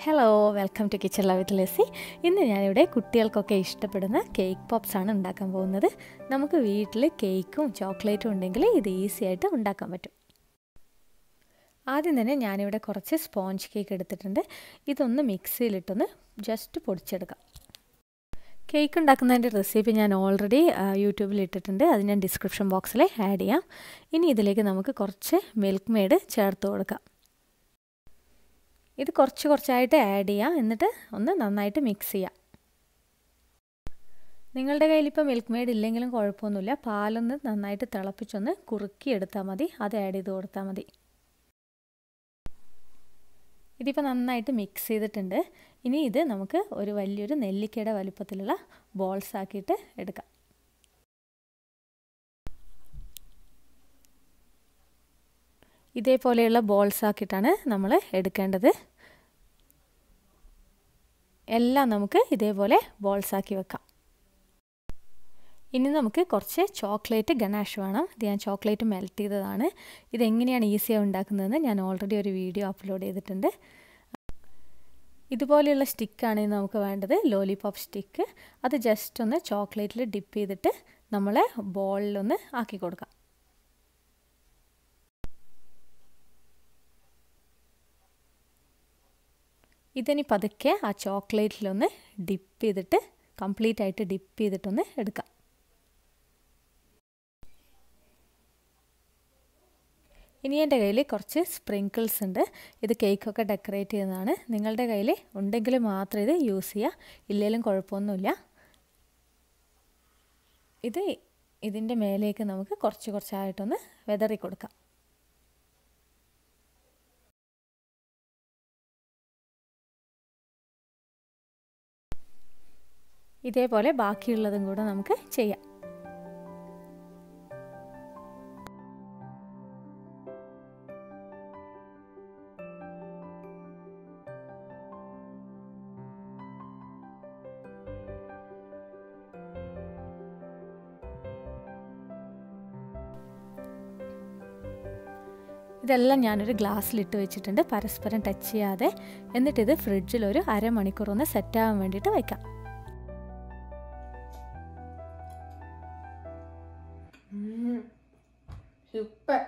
Hello, welcome to kitchen love with Lessy. ഇന്ന് ഞാനിവിടെ കുട്ടികൾക്കൊക്കെ ഇഷ്ടപ്പെടുന്ന കേക്ക് പോപ്സാണ് ഉണ്ടാക്കാൻ പോകുന്നത്. നമുക്ക് വീട്ടിൽ കേക്കും ചോക്ലേറ്റും ഉണ്ടെങ്കിൽ ഇത് ഈസി ആയിട്ട് ഉണ്ടാക്കാൻ പറ്റും. ആദ്യം തന്നെ ഞാനിവിടെ കുറച്ച് സ്പോഞ്ച് കേക്ക് എടുത്തിട്ടുണ്ട്. ഇതൊന്ന് മിക്സിയിലിട്ടൊന്ന് ജസ്റ്റ് പൊടിച്ചെടുക്കാം. കേക്ക് ഉണ്ടാക്കുന്നതിൻ്റെ റെസിപ്പി ഞാൻ ഓൾറെഡി യൂട്യൂബിൽ ഇട്ടിട്ടുണ്ട്. അത് ഞാൻ ഡിസ്ക്രിപ്ഷൻ ബോക്സിൽ ആഡ് ചെയ്യാം. ഇനി ഇതിലേക്ക് നമുക്ക് കുറച്ച് മിൽക്ക് മെയ്ഡ് ചേർത്ത് കൊടുക്കാം. ഇത് കുറച്ചായിട്ട് ആഡ് ചെയ്യാം. എന്നിട്ട് ഒന്ന് നന്നായിട്ട് മിക്സ് ചെയ്യാം. നിങ്ങളുടെ കയ്യിൽ ഇപ്പോൾ മിൽക്ക് മെയ്ഡ് ഇല്ലെങ്കിലും കുഴപ്പമൊന്നുമില്ല. പാലൊന്ന് നന്നായിട്ട് തിളപ്പിച്ചൊന്ന് കുറുക്കി എടുത്താൽ മതി. അത് ആഡ് ചെയ്ത് കൊടുത്താൽ മതി. ഇതിപ്പോൾ നന്നായിട്ട് മിക്സ് ചെയ്തിട്ടുണ്ട്. ഇനി ഇത് നമുക്ക് ഒരു വലിയൊരു നെല്ലിക്കയുടെ വലുപ്പത്തിലുള്ള ബോൾസ് ആക്കിയിട്ട് എടുക്കാം. ഇതേപോലെയുള്ള ബോൾസ് ആക്കിയിട്ടാണ് നമ്മൾ എടുക്കേണ്ടത്. എല്ലാം നമുക്ക് ഇതേപോലെ ബോൾസ് ആക്കി വെക്കാം. ഇനി നമുക്ക് കുറച്ച് ചോക്ലേറ്റ് ഗനാഷ് വേണം. ഇത് ഞാൻ ചോക്ലേറ്റ് മെൽറ്റ് ചെയ്തതാണ്. ഇതെങ്ങനെയാണ് ഈസിയായി ഉണ്ടാക്കുന്നതെന്ന് ഞാൻ ഓൾറെഡി ഒരു വീഡിയോ അപ്ലോഡ് ചെയ്തിട്ടുണ്ട്. ഇതുപോലെയുള്ള സ്റ്റിക്കാണ് നമുക്ക് വേണ്ടത്, ലോലിപോപ്പ് സ്റ്റിക്ക്. അത് ജസ്റ്റ് ഒന്ന് ചോക്ലേറ്റിൽ ഡിപ്പ് ചെയ്തിട്ട് നമ്മൾ ബോളിലൊന്ന് ആക്കി കൊടുക്കാം. ഇതിനി പതുക്കെ ആ ചോക്ലേറ്റിലൊന്ന് ഡിപ്പ് ചെയ്തിട്ട് കംപ്ലീറ്റ് ആയിട്ട് ഡിപ്പ് ചെയ്തിട്ടൊന്ന് എടുക്കാം. ഇനി എൻ്റെ കയ്യിൽ കുറച്ച് സ്പ്രിങ്കിൾസ് ഉണ്ട്. ഇത് കേക്കൊക്കെ ഡെക്കറേറ്റ് ചെയ്യുന്നതാണ്. നിങ്ങളുടെ കയ്യിൽ ഉണ്ടെങ്കിൽ മാത്രം ഇത് യൂസ് ചെയ്യുക, ഇല്ലെങ്കിലും കുഴപ്പമൊന്നുമില്ല. ഇതിൻ്റെ മേലേക്ക് നമുക്ക് കുറച്ചായിട്ടൊന്ന് വിതറി കൊടുക്കാം. ഇതേപോലെ ബാക്കിയുള്ളതും കൂടെ നമുക്ക് ചെയ്യാം. ഇതെല്ലാം ഞാനൊരു ഗ്ലാസ്സിലിട്ട് വെച്ചിട്ടുണ്ട്, പരസ്പരം ടച്ച് ചെയ്യാതെ. എന്നിട്ടിത് ഫ്രിഡ്ജിൽ ഒരു അരമണിക്കൂർ ഒന്ന് സെറ്റാകാൻ വേണ്ടിയിട്ട് വയ്ക്കാം. Super.